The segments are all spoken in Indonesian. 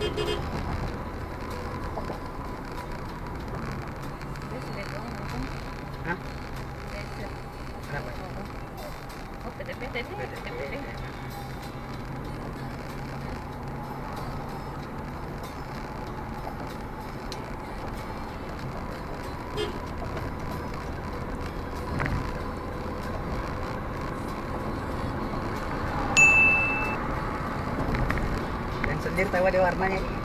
Hah? Kenapa? Oh, PT-PT nih, PT-PT. Yang sendiri tahu ada warnanya nih.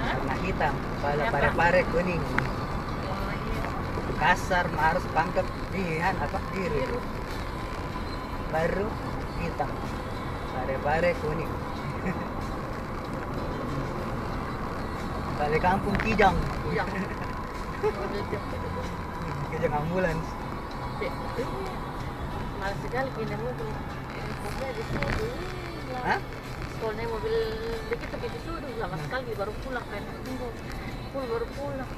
Hah? Warna hitam, kepala Apa? pare-pare kuning. Oh iya, Kasar, harus pangkat dihan apa biru. biru. Baru hitam, pare-pare kuning. Balik kampung Kijang. Kijang. Mobil tiap Kijang ambulans. malas sekali pindah mobil. Pokoknya di situ. Hah? Soalnya mobil begitu begitu sudah lama sekali baru pulang kan. Tunggu, baru pulang.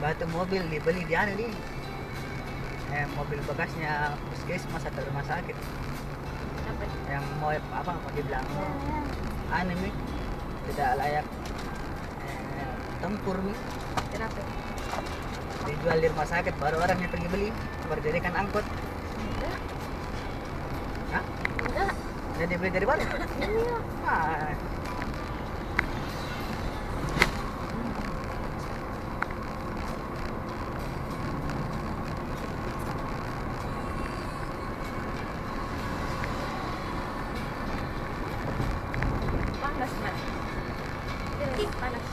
Batu mobil dibeli di anu nih. Mobil bekasnya puskesmas atau rumah sakit. Apa? Yang mau apa mau dibilang anu nih tidak layak tempur nih. Kenapa? Dijual di rumah sakit baru orang yang pergi beli baru jadikan angkot. Enggak, Hah? enggak. Jadi beli dari mana? Iya. Ah, Panas, Mak. Iya, panas.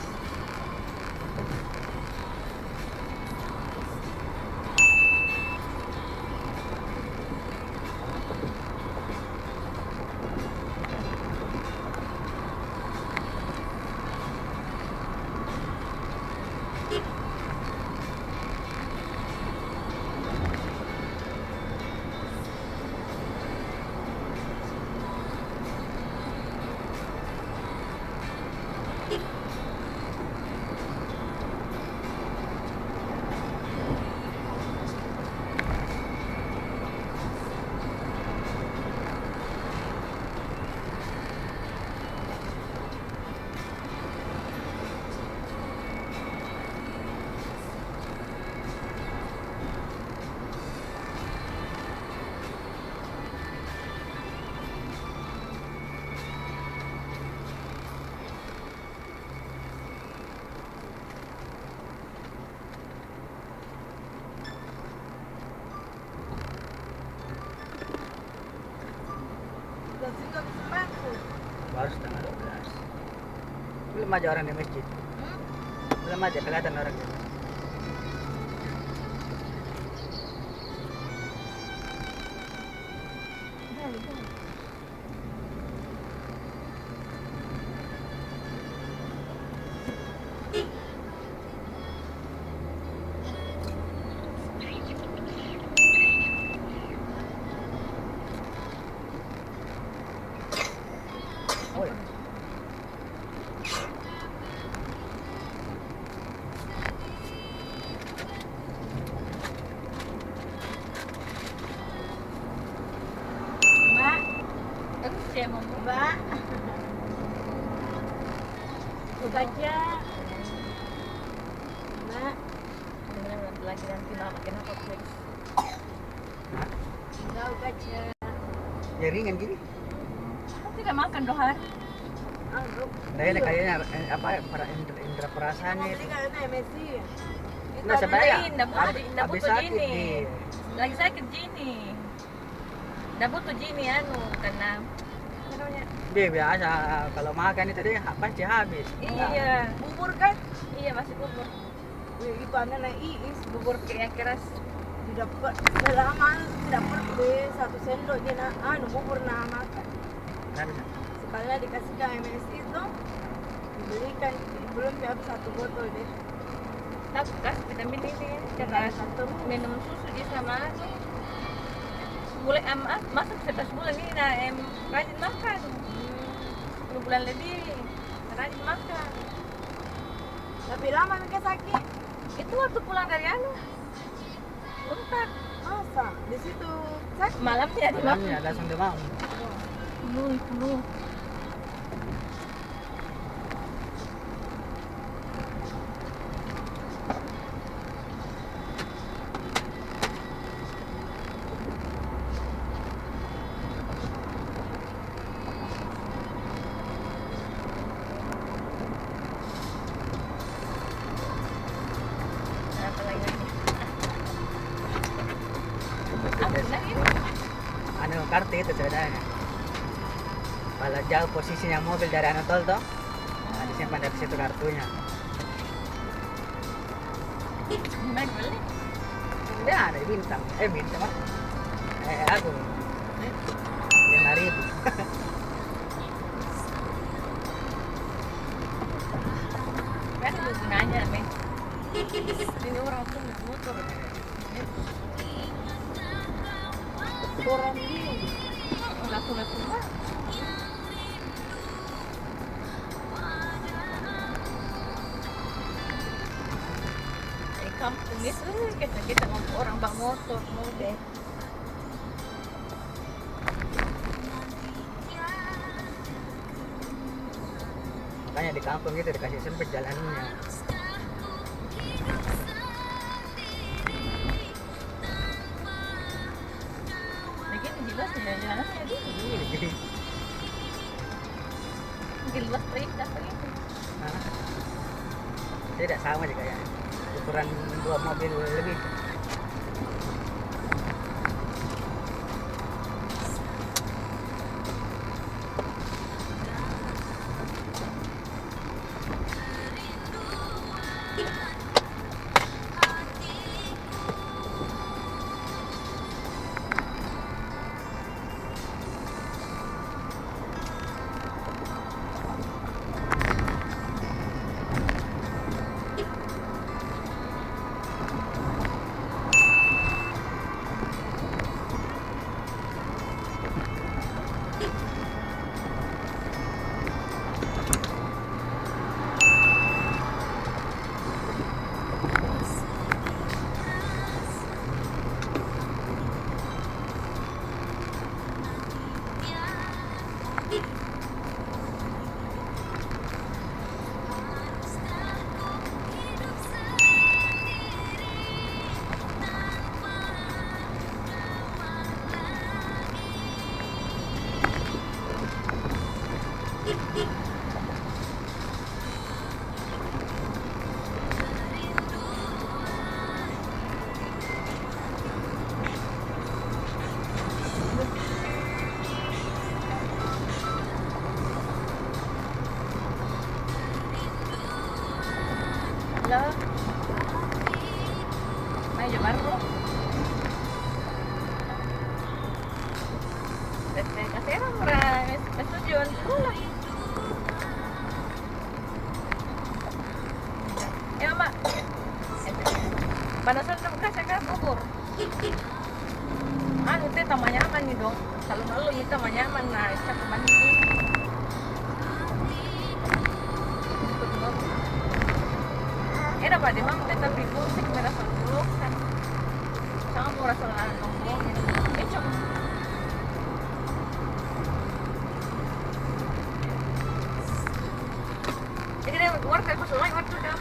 baru setengah 12. Belum aja orang di masjid. Belum aja kelihatan orang di masjid. Oh, ya. Mbak, aku saya mau Mbak. Baca. Mbak. Benar-benar lagi nanti mama kenapa please? Hah? Enggak baca. Ya ringan gini. Aku tidak makan dohar. Kayaknya kayaknya apa para indra perasaannya itu. Nah, Itu sebenarnya indah habis butuh sakit gini. nih. Lagi sakit gini. Nggak butuh gini anu karena apa namanya? Dia biasa kalau makan itu dia pasti habis. Iya, Bubur kan? iya masih bubur. Itu anak iis Bubur kayak keras. didapat selama dapat deh 1 sendok dia na anu bubur na makan. Harusnya. Sekali dikasih ke MSI itu dibelikan belum habis 1 botol deh. Tapi kasih vitamin ini karena minum susu dia sama anu. Mulai masak 11 bulan ini nah rajin makan. 10 bulan lebih rajin makan. Tapi lama mereka sakit. Itu waktu pulang dari Unpad. Masa? Di situ sakit. Malamnya di Malamnya langsung demam. penuh. Nah, apa lagi? Aku bilang ini. Ano karte itu sebenarnya. Kalau jauh posisinya mobil dari anu tol toh, disimpan dari situ kartunya. Gimana beli? Tidak ada bintang. Bintang apa? Aku 5.000. Kan ada gunanya, men. Ini orang tuh naik motor. Orang ini. Laku-laku mah. Di kampung itu kita ngomong orang bak motor, mobil. Makanya di kampung itu dikasih sempit jalannya. Begini jelas ya jalannya dia. Jadi, Jelas perintah begitu. nah, tidak sama juga ya. Ukuran 2 mobil lebih. Halo. Ayo baru. Kasih orang murah, tujuan pulang. Ya mak. Panasan dong kasih kan bubur. Anu teh tambah nyaman nih dong. Kalau malu minta tambah nyaman, nah kita kemana nih? Dapat di mana tapi musik merasa dulu kan sama murah soal ngomongin cocok jadi dia keluar dari kusulai waktu udah